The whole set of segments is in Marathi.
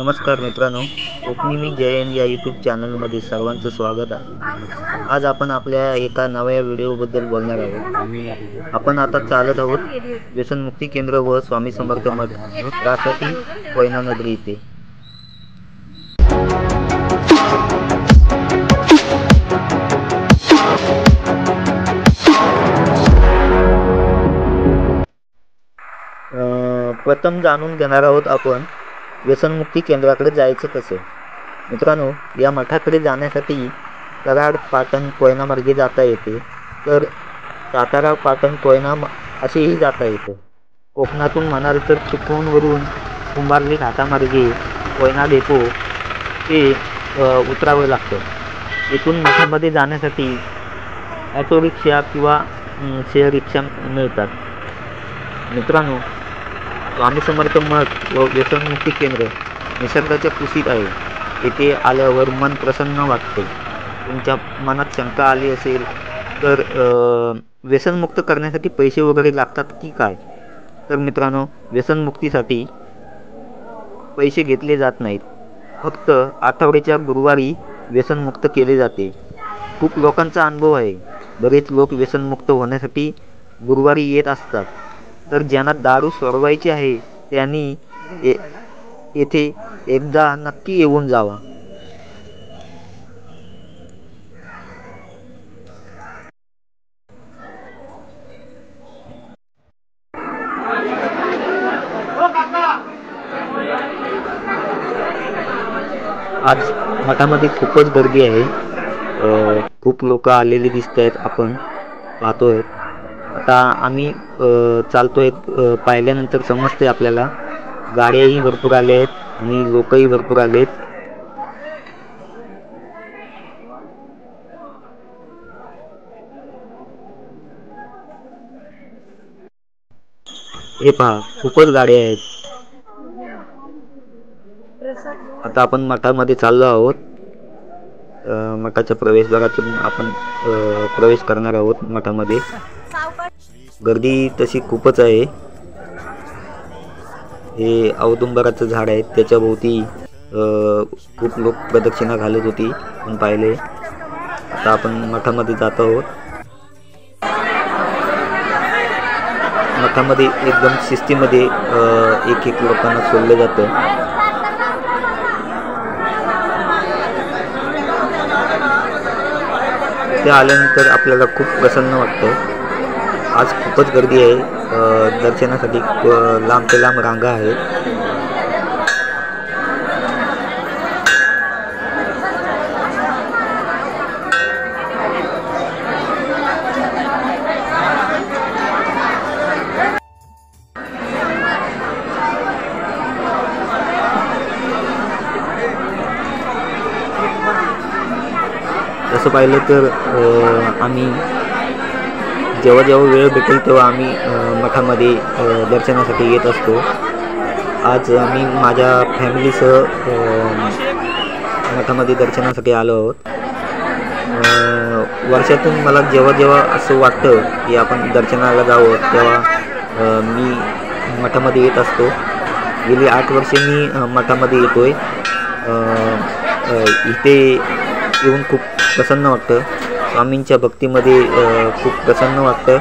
नमस्कार मित्रांनो, कोकणी मी जयन या यूट्यूब चॅनलमध्ये सर्वांचं स्वागत आहे. आज आपण आपल्या एका नव्या व्हिडिओबद्दल बोलणार आहोत. आपण आता चालत आहोत व्यसनमुक्ती केंद्र व स्वामी समर्थ मठ यासाठी कोयना नगरी येथे. प्रथम जाणून घेणार आहोत आपण व्यसनमुक्ती केंद्राकडे जायचं कसं. मित्रांनो, या मठाकडे जाण्यासाठी कराड, पाटण, कोयना मार्गे जाता येते, तर सातारा, पाटण, कोयना असेही जाता येते. कोकणातून म्हणाल तर चिपळूणवरून कुंभार्ली घाटामार्गे कोयना डेपो ते उतरावं लागतं. इथून मठामध्ये जाण्यासाठी ऑटो रिक्षा किंवा शेअर रिक्षा मिळतात. मित्रांनो, स्वामी समर्थ मठ व व्यसनमुक्ती केंद्र निसर्गाच्या कुशीत आहे. येथे आल्यावर मन प्रसन्न वाटते. तुमच्या मनात शंका आली असेल तर व्यसनमुक्त करण्यासाठी पैसे वगैरे लागतात की काय, तर मित्रांनो, व्यसनमुक्तीसाठी पैसे घेतले जात नाहीत. फक्त आठवड्याच्या गुरुवारी व्यसनमुक्त केले जाते. खूप लोकांचा अनुभव आहे. बरेच लोक व्यसनमुक्त होण्यासाठी गुरुवारी येत असतात. तर ज्यांना दारू सोडवायची आहे त्यांनी येथे एकदा नक्की येऊन जावा. आज मठामध्ये खूपच गर्दी आहे. खूप लोक आलेले दिसत आहेत, आपण पाहतोय. आता आम्ही चालतोय. पाहिल्यानंतर समजते आपल्याला गाड्याही भरपूर आल्या आहेत आणि लोकही भरपूर आले आहेत. हे पहा, खूपच गाड्या आहेत. आता आपण मठामध्ये चाललो आहोत. मठाच्या प्रवेशद्वारातून आपण प्रवेश करणार आहोत मठामध्ये. गर्दी तशी खूपच आहे. हे औदुंबराचं झाड आहे, त्याच्या भोवती खूप लोक प्रदक्षिणा घालत होती, आपण पाहिले. आता आपण मठामध्ये जात आहोत. मठामध्ये एकदम शिस्तीमध्ये एक लोकांना सोडलं जातं. ते आल्यानंतर आपल्याला खूप प्रसन्न वाटतं. आज खूपच गर्दी आहे. दर्शनासाठी लांब ते लांब रांगा आहेत. तसं पाहिलं तर आम्ही जेव्हा वेळ भेटेल तेव्हा आम्ही मठामध्ये दर्शनासाठी येत असतो. आज आम्ही माझ्या फॅमिलीसह मठामध्ये दर्शनासाठी आलो आहोत. वर्षातून मला जेव्हा असं वाटतं की आपण दर्शनाला जावं, तेव्हा मी मठामध्ये येत असतो. गेली 8 वर्षे मी मठामध्ये येतोय. इथे येऊन खूप प्रसन्न वाटतं. स्वामींच्या भक्तीमध्ये खूप प्रसन्न वाटतं.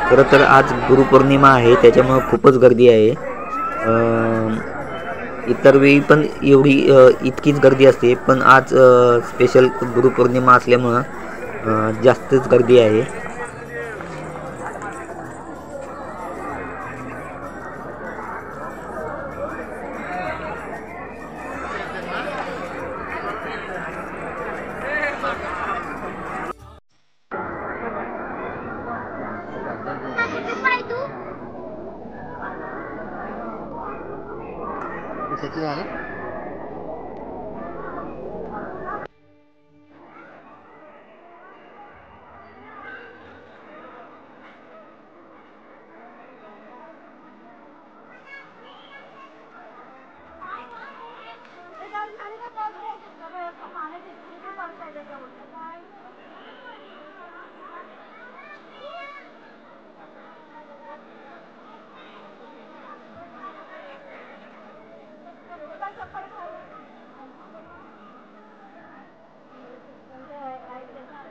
खरं तर आज गुरुपौर्णिमा आहे, त्याच्यामुळे खूपच गर्दी आहे. इतर वेळी पण इतकीच गर्दी असते, पण आज स्पेशल गुरुपौर्णिमा असल्यामुळं जास्तच गर्दी आहे.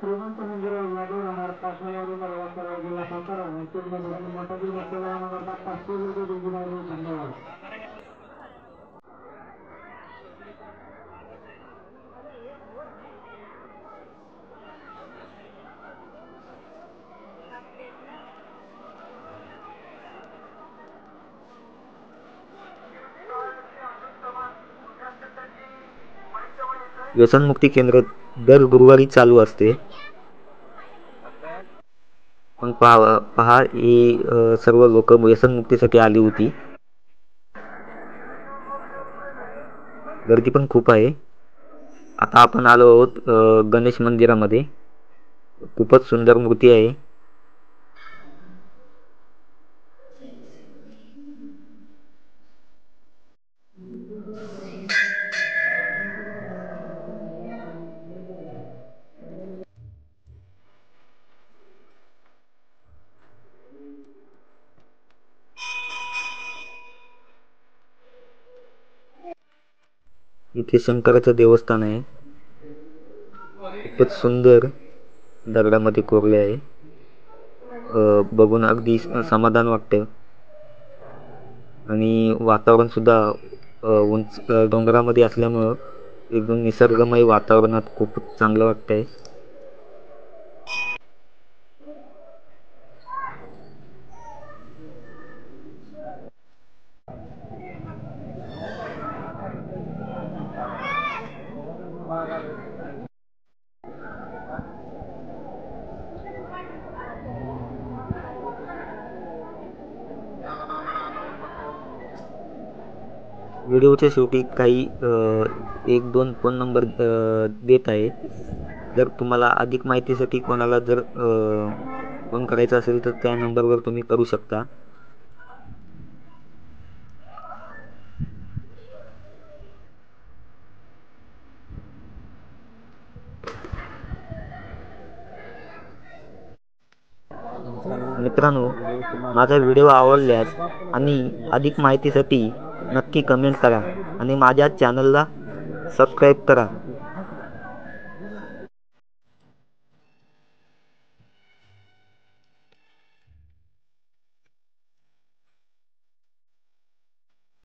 श्रीमंत मंदिर यादव राहणार काश्मीरवरून रवाना जिल्हा सातारा मध्ये मोठाजी मंदिराला 500 रुपये देऊन आहे. धन्यवाद. व्यसनमुक्ती केंद्र दर गुरुवारी चालू असते. पण पहा ही सर्व लोक व्यसनमुक्तीसाठी आली होती. गर्दी पण खूप आहे. आता आपण आलो आहोत गणेश मंदिरामध्ये. खूपच सुंदर मूर्ती आहे. इथे शंकराचं देवस्थान आहे. खूपच सुंदर दगडामध्ये कोरले आहे. बघून अगदी समाधान वाटतं. आणि वातावरण सुद्धा उंच डोंगरामध्ये असल्यामुळं एकदम निसर्गमय वातावरणात खूप चांगलं वाटतंय. व्हिडिओच्या शेवटी काही 1-2 फोन नंबर देत आहे. जर तुम्हाला अधिक माहितीसाठी कोणाला जर फोन करायचा असेल तर त्या नंबरवर तुम्ही करू शकता. मित्रांनो, माझा व्हिडिओ आवडल्यास आणि अधिक माहितीसाठी नक्की कमेंट करा आणि माझ्या चॅनलला सबस्क्राईब करा.